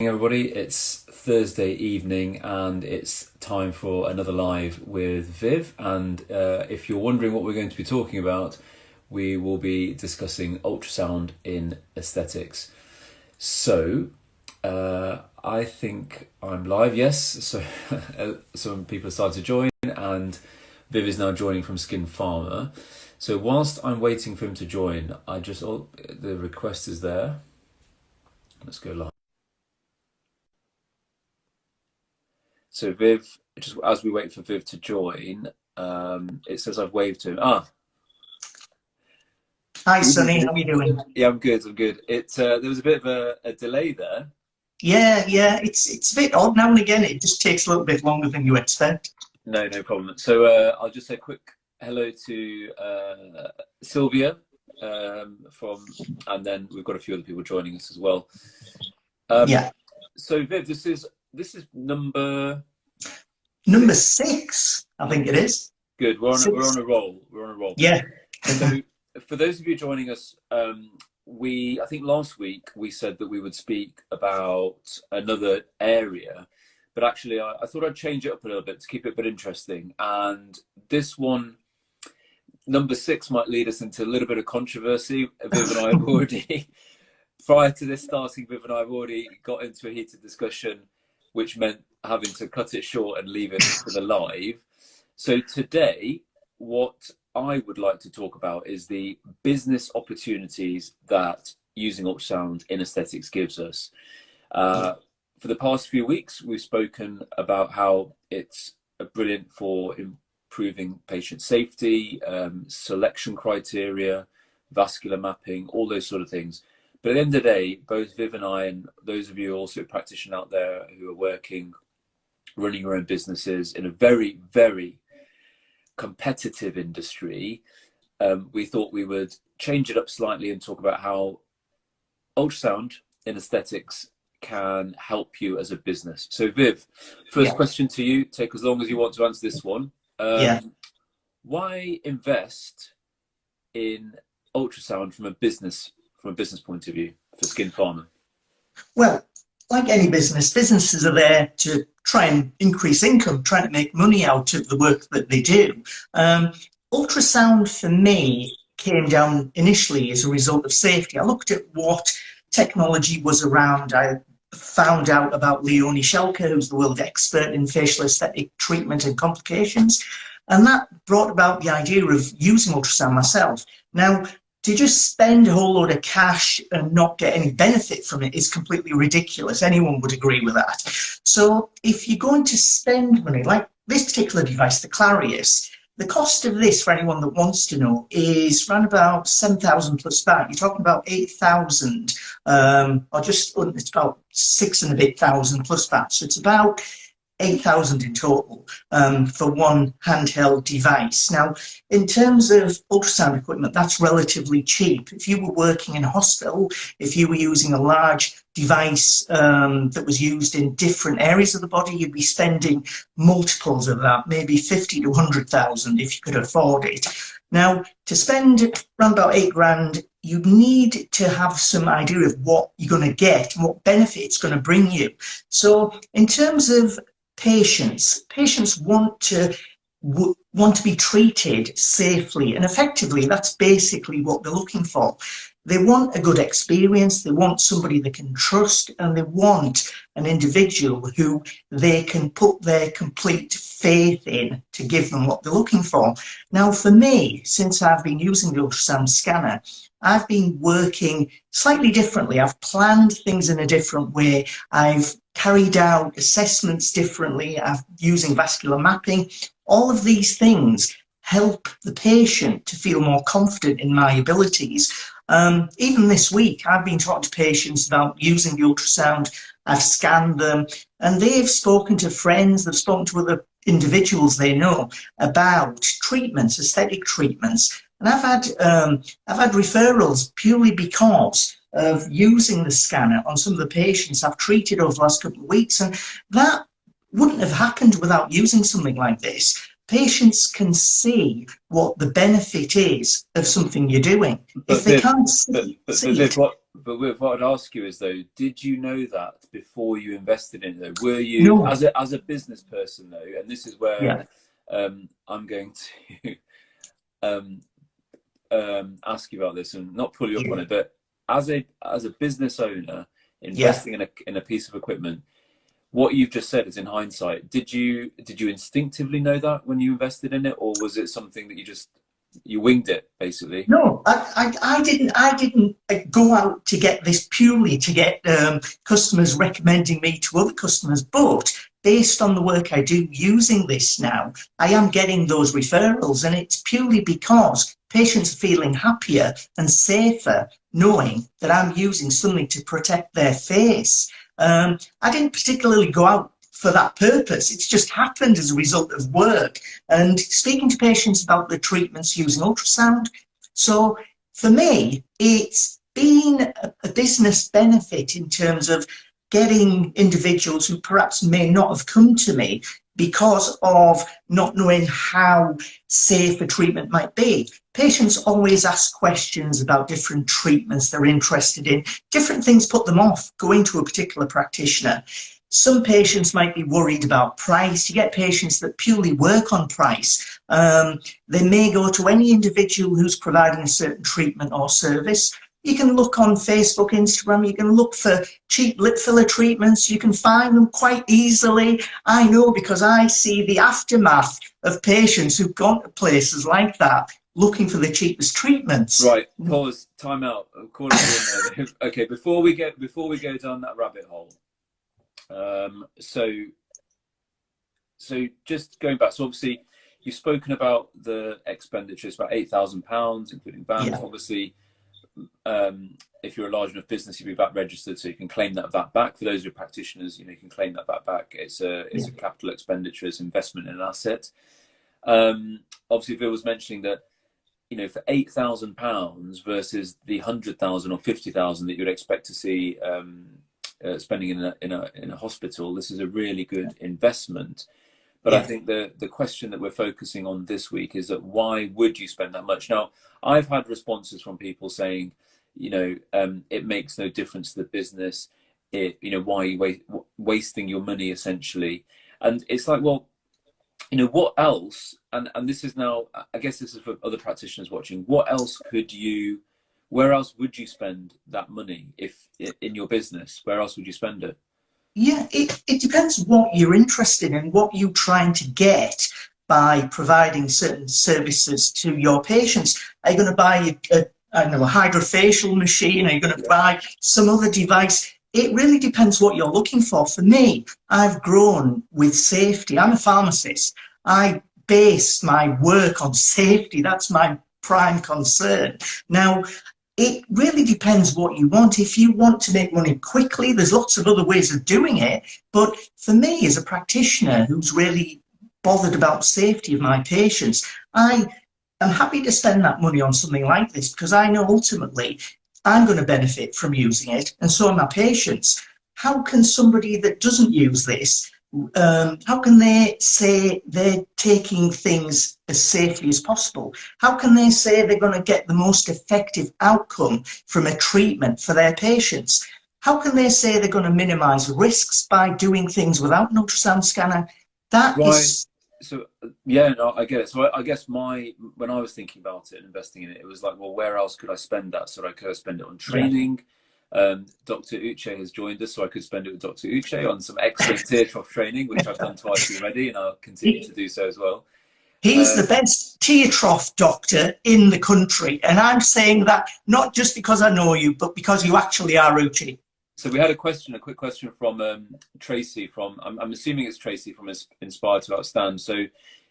Everybody, it's Thursday evening and it's time for another live with Viv. And if you're wondering what we're going to be talking about, we will be discussing ultrasound in aesthetics. So I think I'm live, yes. So some people have started to join, and Viv is now joining from Skinpharma. So whilst I'm waiting for him to join, the request is there. Let's go live. So Viv, just as we wait for Viv to join, it says I've waved to him. Hi Sunny, how are you doing? Yeah, I'm good. There was a bit of a delay there. Yeah, it's a bit odd now and again. It just takes a little bit longer than you expect. No problem. So I'll just say a quick hello to Sylvia and then we've got a few other people joining us as well. Yeah. So Viv, this is number 6, I think it is. Good. We're on a roll. Yeah. So for those of you joining us, I think last week we said that we would speak about another area, but actually I thought I'd change it up a little bit to keep it a bit interesting. And this one, number 6, might lead us into a little bit of controversy. Viv and I have already, prior to this starting, Viv and I have already got into a heated discussion, which meant having to cut it short and leave it for the live. So today, what I would like to talk about is the business opportunities that using ultrasound in aesthetics gives us. For the past few weeks, we've spoken about how it's brilliant for improving patient safety, selection criteria, vascular mapping, all those sort of things. But at the end of the day, both Viv and I, and those of you also practitioners out there who are running your own businesses in a very, very competitive industry, we thought we would change it up slightly and talk about how ultrasound in aesthetics can help you as a business. So Viv, first question to you, take as long as you want to answer this one. Why invest in ultrasound from a business point of view for Skinpharma? Well, like any businesses are there to try and increase income, trying to make money out of the work that they do. Ultrasound for me came down initially as a result of safety. I looked at what technology was around. I found out about Leonie Schelke, who's the world expert in facial aesthetic treatment and complications. And that brought about the idea of using ultrasound myself. Now, to just spend a whole load of cash and not get any benefit from it is completely ridiculous. Anyone would agree with that. So if you're going to spend money, like this particular device, the Clarius, the cost of this, for anyone that wants to know, is around about 7,000 plus VAT. You're talking about 8,000, it's about 6 and a bit thousand plus VAT. So it's about 8,000 in total for one handheld device. Now, in terms of ultrasound equipment, that's relatively cheap. If you were working in a hospital, if you were using a large device that was used in different areas of the body, you'd be spending multiples of that, maybe 50 to 100,000 if you could afford it. Now, to spend around about 8 grand, you need to have some idea of what you're going to get and what benefit it's going to bring you. So in terms of patients want to be treated safely and effectively. That's basically what they're looking for. They want a good experience, they want somebody they can trust, and they want an individual who they can put their complete faith in to give them what they're looking for. Now, for me, since I've been using the ultrasound scanner, I've been working slightly differently. I've planned things in a different way. I've carried out assessments differently. I'm using vascular mapping. All of these things help the patient to feel more confident in my abilities. Even this week, I've been talking to patients about using the ultrasound. I've scanned them, and they've spoken to friends, they've spoken to other individuals they know about treatments, aesthetic treatments. And I've had referrals purely because of using the scanner on some of the patients I've treated over the last couple of weeks, and that wouldn't have happened without using something like this. Patients can see what the benefit is of something you're doing. If they can't see it. but what I'd ask you is though, did you know that before you invested in it? Though, were you No. as a business person though, and this is where Yeah. I'm going to ask you about this and not pull you up on Yeah. it, but as a business owner Yeah. investing in a piece of equipment, what you've just said is in hindsight. Did you instinctively know that when you invested in it, or was it something that you winged it basically? No, I didn't. I didn't go out to get this purely to get customers recommending me to other customers. But based on the work I do using this now, I am getting those referrals, and it's purely because patients are feeling happier and safer knowing that I'm using something to protect their face. I didn't particularly go out for that purpose. It's just happened as a result of work and speaking to patients about the treatments using ultrasound. So for me, it's been a business benefit in terms of getting individuals who perhaps may not have come to me because of not knowing how safe a treatment might be. Patients always ask questions about different treatments they're interested in. Different things put them off going to a particular practitioner. Some patients might be worried about price. You get patients that purely work on price. They may go to any individual who's providing a certain treatment or service. You can look on Facebook, Instagram, you can look for cheap lip filler treatments. You can find them quite easily. I know because I see the aftermath of patients who've gone to places like that looking for the cheapest treatments. Right, pause, time out. Okay, before we go down that rabbit hole. So just going back, so obviously you've spoken about the expenditures, about £8,000, including VAT. Yeah. Obviously, if you're a large enough business, you'll be VAT registered, so you can claim that VAT back. For those who are practitioners, you can claim that VAT back. It's a capital expenditure, it's investment in an asset. Obviously, Phil was mentioning that, for £8,000 versus the 100,000 or 50,000 that you'd expect to see spending in a hospital, this is a really good investment. But I think the question that we're focusing on this week is that why would you spend that much? Now, I've had responses from people saying, it makes no difference to the business. Why are you wasting your money essentially? And it's like, well, what else? And this is now, I guess this is for other practitioners watching. Where else would you spend that money if in your business? Where else would you spend it? Yeah, it depends what you're interested in, what you're trying to get by providing certain services to your patients. Are you going to buy a hydrofacial machine? Are you going to buy some other device? It really depends what you're looking for. For me, I've grown with safety. I'm a pharmacist. I base my work on safety. That's my prime concern. Now, it really depends what you want. If you want to make money quickly, there's lots of other ways of doing it. But for me, as a practitioner who's really bothered about safety of my patients, I am happy to spend that money on something like this because I know ultimately I'm going to benefit from using it, and so are my patients. How can somebody that doesn't use this, how can they say they're taking things as safely as possible? How can they say they're going to get the most effective outcome from a treatment for their patients? How can they say they're going to minimize risks by doing things without an ultrasound scanner? That is... So yeah, no, I get it. So I guess when I was thinking about it and investing in it, it was like, well, where else could I spend that? So I could spend it on training. Dr. Uche has joined us, so I could spend it with Dr. Uche on some excellent tear trough training, which I've done twice already, and I'll continue to do so as well. He's the best tear trough doctor in the country, and I'm saying that not just because I know you, but because you actually are, Uche. So we had a quick question from Tracy I'm assuming it's Tracy from Inspired to Outstand. So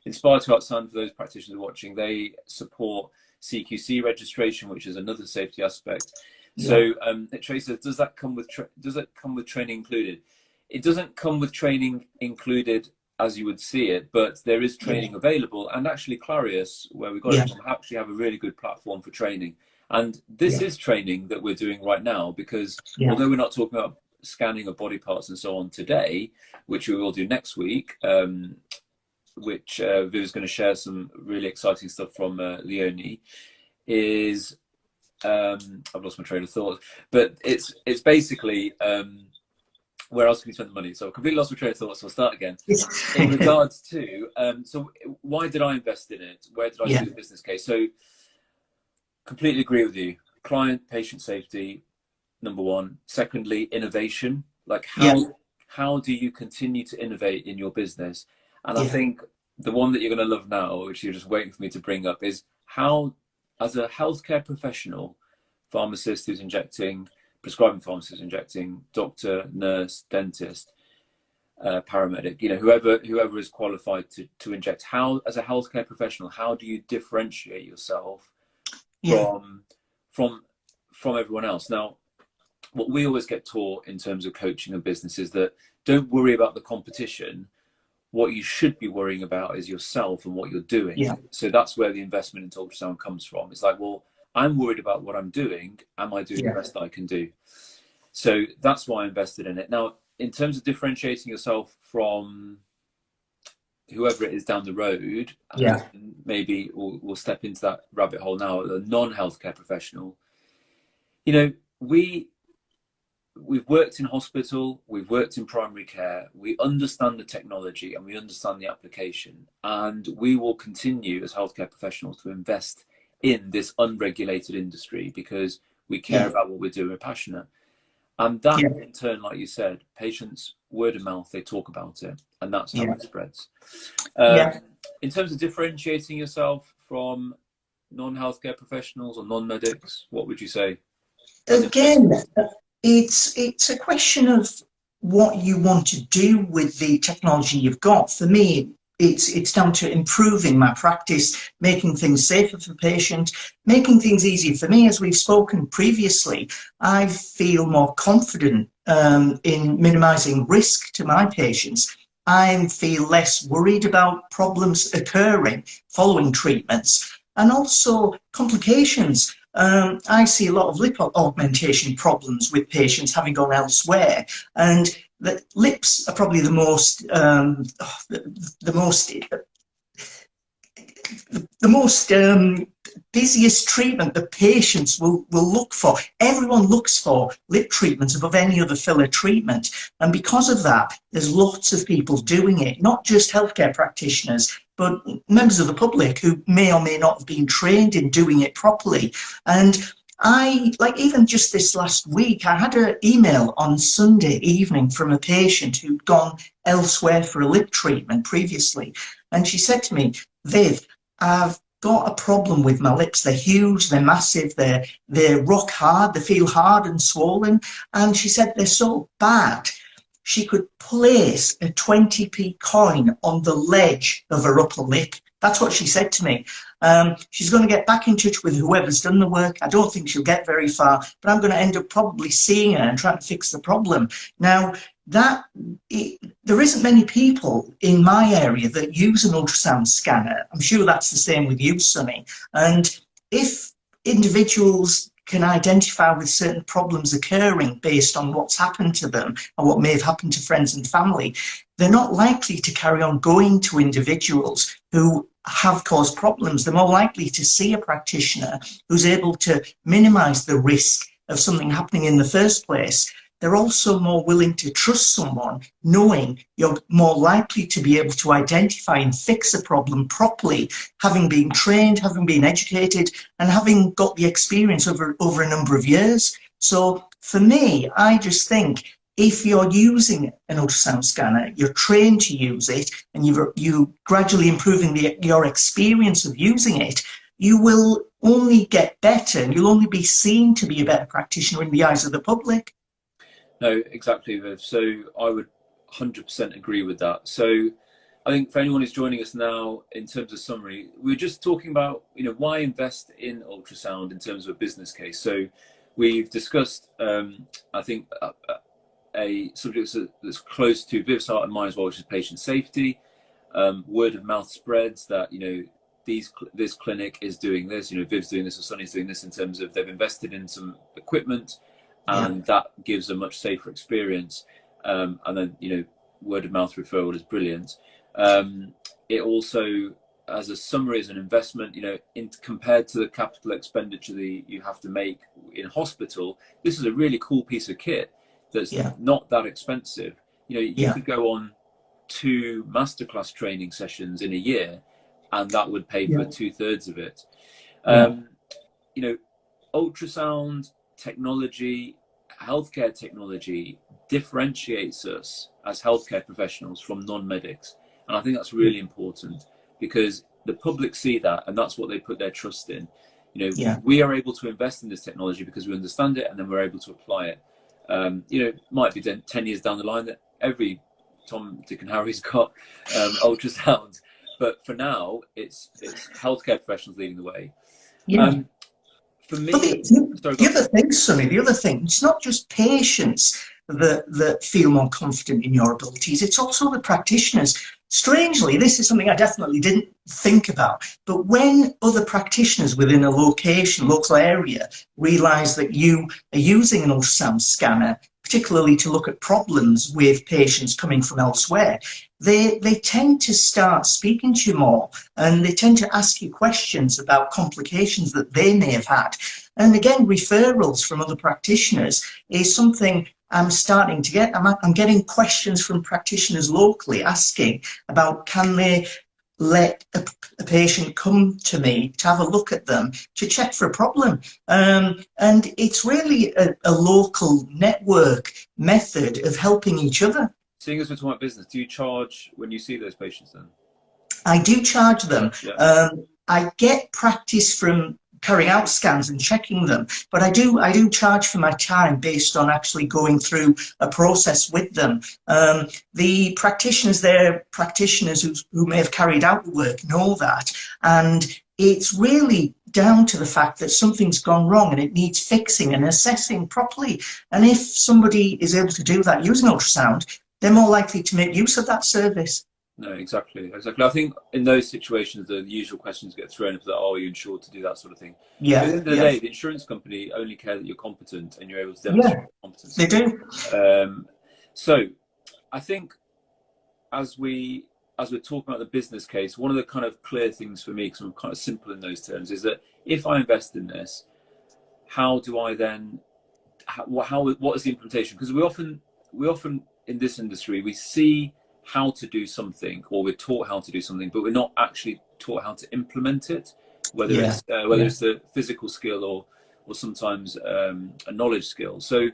Inspired to Outstand, for those practitioners watching, they support CQC registration, which is another safety aspect. So Tracy says, does that come with training included? It doesn't come with training included as you would see it, but there is training available. And actually Clarius, where we got it from, actually have a really good platform for training. And this is training that we're doing right now, because although we're not talking about scanning of body parts and so on today, which we will do next week, which Viv is going to share some really exciting stuff from Leonie, is I've lost my train of thought, but it's basically where else can we spend the money? So I completely lost my train of thought, so I'll start again. In regards to, so why did I invest in it? Where did I see the business case? So completely agree with you. Client, patient safety, number one. Secondly, innovation. Like how do you continue to innovate in your business? And I think the one that you're going to love now, which you're just waiting for me to bring up, is how, as a healthcare professional, pharmacist who's injecting, prescribing pharmacist injecting, doctor, nurse, dentist, paramedic, you know, whoever is qualified to inject, how, as a healthcare professional, how do you differentiate yourself from everyone else? Now, what we always get taught in terms of coaching and business is that don't worry about the competition. What you should be worrying about is yourself and what you're doing. So that's where the investment into ultrasound comes from. It's like, well, I'm worried about what I'm doing. Am I doing the best I can do? So that's why I invested in it. Now, in terms of differentiating yourself from whoever it is down the road, maybe we'll step into that rabbit hole now, a non-healthcare professional. You know, we've worked in hospital, we've worked in primary care, we understand the technology and we understand the application, and we will continue as healthcare professionals to invest in this unregulated industry because we care about what we're doing, we're passionate. And that in turn, like you said, patients, word of mouth, they talk about it, and that's how it spreads. In terms of differentiating yourself from non-healthcare professionals or non-medics, what would you say? Again, it's a question of what you want to do with the technology you've got. For me, it's down to improving my practice, making things safer for patients, making things easier for me. As we've spoken previously, I feel more confident in minimising risk to my patients. I feel less worried about problems occurring following treatments and also complications. I see a lot of lip augmentation problems with patients having gone elsewhere, and the lips are probably the most busiest treatment that patients will look for. Everyone looks for lip treatments above any other filler treatment, and because of that, there's lots of people doing it, not just healthcare practitioners, but members of the public who may or may not have been trained in doing it properly. And even just this last week, I had an email on Sunday evening from a patient who'd gone elsewhere for a lip treatment previously. And she said to me, "Viv, I've got a problem with my lips. They're huge, they're massive, they're rock hard, they feel hard and swollen." And she said they're so bad, she could place a 20p coin on the ledge of her upper lip. That's what she said to me. She's going to get back in touch with whoever's done the work. I don't think she'll get very far, but I'm going to end up probably seeing her and trying to fix the problem. Now, there isn't many people in my area that use an ultrasound scanner. I'm sure that's the same with you, Sunny. And if individuals can identify with certain problems occurring based on what's happened to them and what may have happened to friends and family, they're not likely to carry on going to individuals who have caused problems. They're more likely to see a practitioner who's able to minimise the risk of something happening in the first place. They're also more willing to trust someone, knowing you're more likely to be able to identify and fix a problem properly, having been trained, having been educated, and having got the experience over a number of years. So for me, I just think if you're using an ultrasound scanner, you're trained to use it, and you're gradually improving your experience of using it, you will only get better, and you'll only be seen to be a better practitioner in the eyes of the public. No, exactly, Viv. So I would 100% agree with that. So I think for anyone who's joining us now, in terms of summary, we're just talking about, you know, why invest in ultrasound in terms of a business case. So we've discussed, I think, a subject that's close to Viv's heart and mine as well, which is patient safety. Word of mouth spreads that, you know, this clinic is doing this, you know, Viv's doing this or Sunny's doing this, in terms of they've invested in some equipment, and that gives a much safer experience. And then, you know, word of mouth referral is brilliant. It also as a summary, as an investment, compared to the capital expenditure that you have to make in hospital, this is a really cool piece of kit that's not that expensive. You could go on 2 masterclass training sessions in a year, and that would pay for 2/3 of it. Ultrasound technology, healthcare technology differentiates us as healthcare professionals from non-medics. And I think that's really important, because the public see that, and that's what they put their trust in. We are able to invest in this technology because we understand it, and then we're able to apply it. It might be 10 years down the line that every Tom, Dick and Harry's got ultrasound, but for now, it's healthcare professionals leading the way. For me, the other thing, Sunny, it's not just patients that feel more confident in your abilities, it's also the practitioners. Strangely, this is something I definitely didn't think about, but when other practitioners within a local area realise that you are using an ultrasound scanner, particularly to look at problems with patients coming from elsewhere, they tend to start speaking to you more, and they tend to ask you questions about complications that they may have had. And again, referrals from other practitioners is something I'm starting to get. I'm getting questions from practitioners locally asking about, can they let a patient come to me to have a look at them to check for a problem, and it's really a local network method of helping each other. Seeing as we're talking about business, do you charge when you see those patients then? I do charge them. I get practice from carrying out scans and checking them, but I do charge for my time based on actually going through a process with them. The practitioners, they're practitioners who may have carried out the work, know that, and it's really down to the fact that something's gone wrong and it needs fixing and assessing properly. And if somebody is able to do that using ultrasound, they're more likely to make use of that service. No, exactly. I think in those situations, the usual questions get thrown up that, are you insured to do that sort of thing? At the end of the day, the insurance company only care that you're competent and you're able to demonstrate competence. They do. So I think as we're talking about the business case, one of the kind of clear things for me, because I'm kind of simple in those terms, is that if I invest in this, how do I then, what is the implementation? Because we often in this industry, we see how to do something, or we're taught how to do something, but we're not actually taught how to implement it, whether it's a physical skill or sometimes a knowledge skill. So,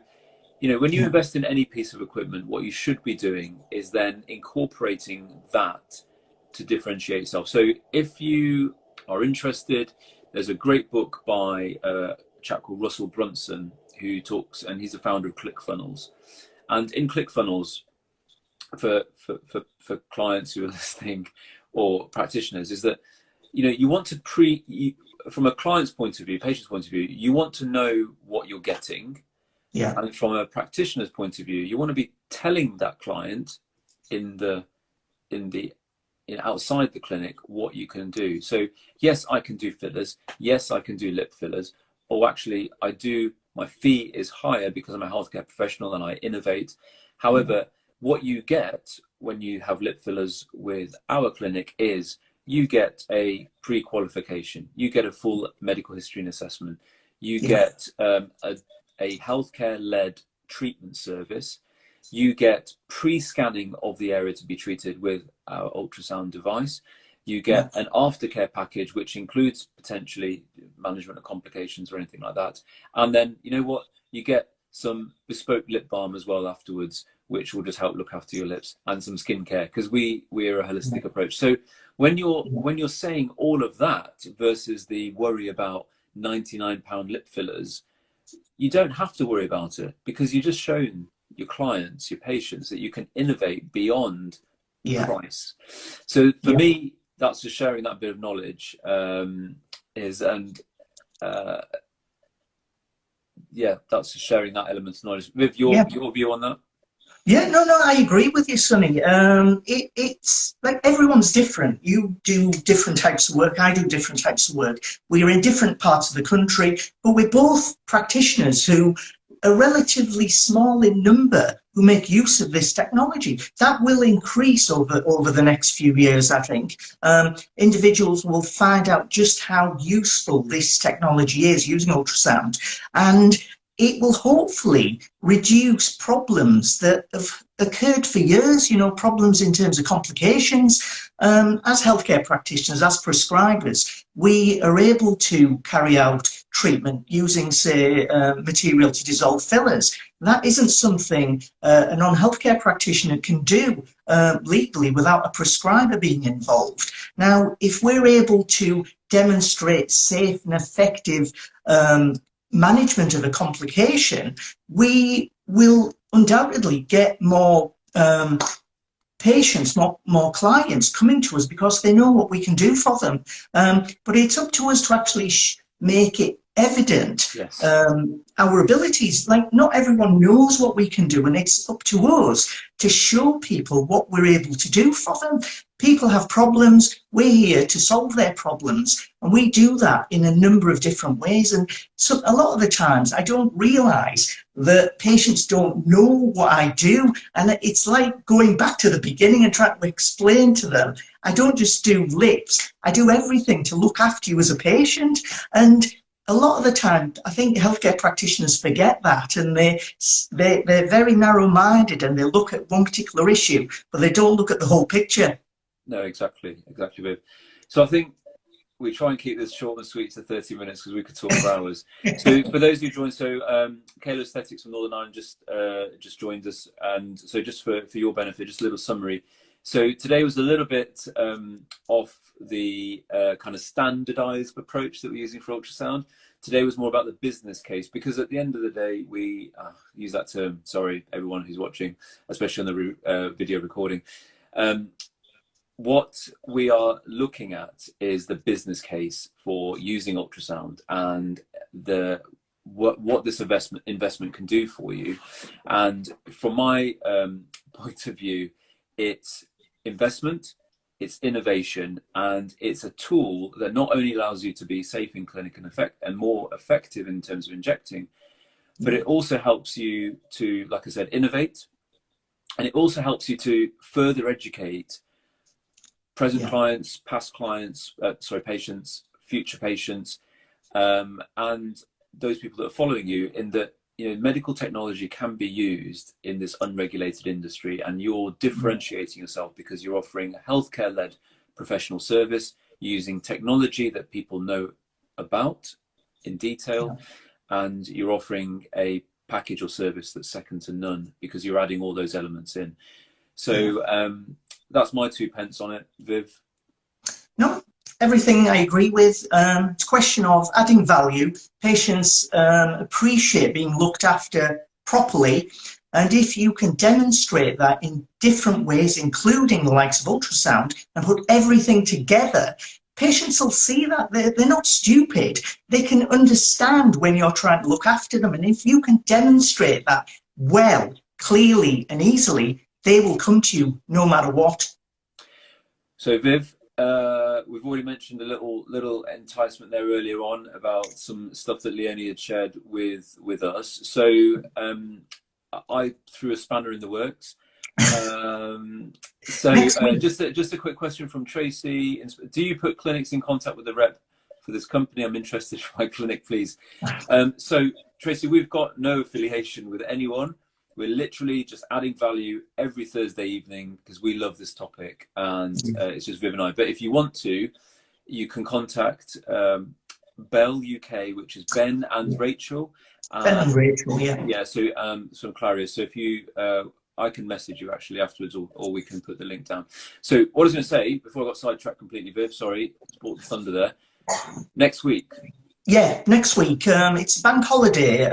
when you invest in any piece of equipment, what you should be doing is then incorporating that to differentiate yourself. So if you are interested, there's a great book by a chap called Russell Brunson who talks, and he's the founder of ClickFunnels. And in ClickFunnels, for clients who are listening or practitioners, is that you want to from a client's point of view, patient's point of view, you want to know what you're getting, and from a practitioner's point of view, you want to be telling that client outside the clinic what you can do. So yes, I can do fillers, yes, I can do lip fillers, or actually my fee is higher because I'm a healthcare professional and I innovate. However, what you get when you have lip fillers with our clinic is you get a pre-qualification, you get a full medical history and assessment, you get a healthcare-led treatment service, you get pre-scanning of the area to be treated with our ultrasound device, you get an aftercare package which includes potentially management of complications or anything like that, and then you get some bespoke lip balm as well afterwards, which will just help look after your lips, and some skincare, because we're a holistic approach. So when you're saying all of that versus the worry about £99 lip fillers, you don't have to worry about it, because you've just shown your clients, your patients, that you can innovate beyond price. So for me, that's just sharing that bit of knowledge. That's just sharing that element of knowledge. With your view on that? Yeah, no, I agree with you, Sunny. It's like everyone's different. You do different types of work. I do different types of work. We're in different parts of the country, but we're both practitioners who a relatively small in number who make use of this technology. That will increase over the next few years, I think. Individuals will find out just how useful this technology is using ultrasound, and it will hopefully reduce problems that have occurred for years, problems in terms of complications. As healthcare practitioners, as prescribers, we are able to carry out treatment using, say, material to dissolve fillers. That isn't something a non-healthcare practitioner can do legally without a prescriber being involved. Now, if we're able to demonstrate safe and effective management of a complication, we will undoubtedly get more patients, more clients coming to us because they know what we can do for them. But it's up to us to actually make it evident, yes, our abilities. Like, not everyone knows what we can do, and it's up to us to show people what we're able to do for them. People have problems, we're here to solve their problems, and we do that in a number of different ways. And so a lot of the times I don't realize that patients don't know what I do, and it's like going back to the beginning and trying to explain to them, I don't just do lips, I do everything to look after you as a patient. And a lot of the time, I think healthcare practitioners forget that, and they're very narrow-minded, and they look at one particular issue, but they don't look at the whole picture. No, exactly, Viv. So I think we try and keep this short and sweet to 30 minutes because we could talk for hours. So for those who joined, Kayla Aesthetics from Northern Ireland just joined us, and so just for your benefit, just a little summary. So today was a little bit off the kind of standardized approach that we're using for ultrasound. Today was more about the business case, because at the end of the day, we use that term, sorry, everyone who's watching, especially on the video recording. What we are looking at is the business case for using ultrasound and what this investment can do for you. And from my point of view, it's investment, it's innovation, and it's a tool that not only allows you to be safe in clinic and more effective in terms of injecting, but it also helps you to, like I said, innovate, and it also helps you to further educate present clients, past clients, patients, future patients, and those people that are following you, in that, medical technology can be used in this unregulated industry, and you're differentiating yourself because you're offering a healthcare-led professional service using technology that people know about in detail, and you're offering a package or service that's second to none because you're adding all those elements in. So that's my 2 pence on it, Viv. No, everything I agree with. It's a question of adding value. Patients appreciate being looked after properly, and if you can demonstrate that in different ways, including the likes of ultrasound, and put everything together, patients will see that they're not stupid. They can understand when you're trying to look after them, and if you can demonstrate that well, clearly and easily, they will come to you no matter what. So Viv, we've already mentioned a little enticement there earlier on about some stuff that Leonie had shared with us. So I threw a spanner in the works. Just a quick question from Tracy. Do you put clinics in contact with the rep for this company? I'm interested for my clinic, please. So Tracy, we've got no affiliation with anyone. We're literally just adding value every Thursday evening because we love this topic, and it's just Viv and I. But if you want to, you can contact Bell UK, which is Ben and Rachel. Ben and Rachel, yeah. Yeah, so some clarity. So if you, I can message you actually afterwards, or we can put the link down. So what I was going to say, before I got sidetracked completely, Viv, sorry, brought the thunder there. Next week. Yeah, next week. It's bank holiday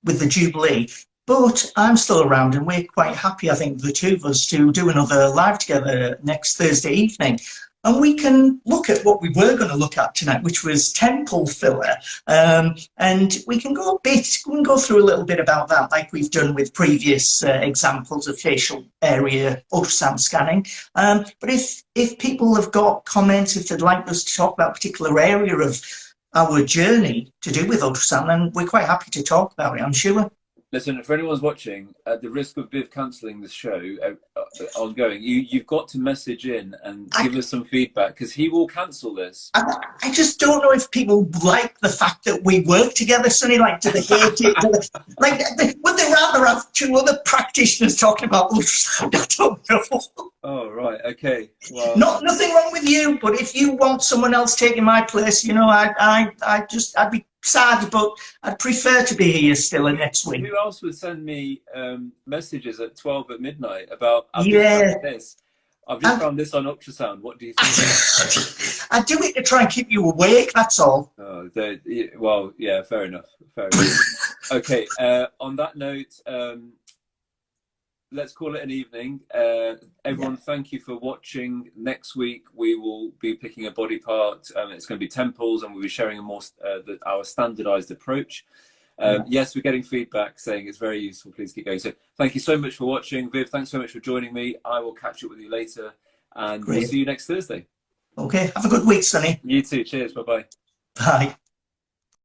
with the Jubilee. But I'm still around, and we're quite happy, I think, the two of us, to do another live together next Thursday evening. And we can look at what we were going to look at tonight, which was temple filler. And we can go through a little bit about that, like we've done with previous examples of facial area ultrasound scanning. But if people have got comments, if they'd like us to talk about a particular area of our journey to do with ultrasound, and we're quite happy to talk about it, I'm sure. Listen, if anyone's watching, at the risk of Viv cancelling the show ongoing, you've got to message in and give us some feedback, because he will cancel this. I just don't know if people like the fact that we work together, Sunny. Like, do they hate it? Would they rather have two other practitioners talking about ultrasound? I don't know. Oh, right, okay. Well, Nothing wrong with you, but if you want someone else taking my place, you know, I'd be sad, but I'd prefer to be here still next week. Who else would send me messages at 12 at midnight about, I've just found this on ultrasound, what do you think? I do it to try and keep you awake, that's all. Oh, well, yeah, fair enough. Okay, on that note, let's call it an evening. Everyone, thank you for watching. Next week, we will be picking a body part. It's going to be temples, and we'll be sharing our standardized approach. Yes, we're getting feedback saying it's very useful. Please keep going. So thank you so much for watching. Viv, thanks so much for joining me. I will catch up with you later, and we'll see you next Thursday. Okay, have a good week, Sunny. You too. Cheers. Bye-bye. Bye.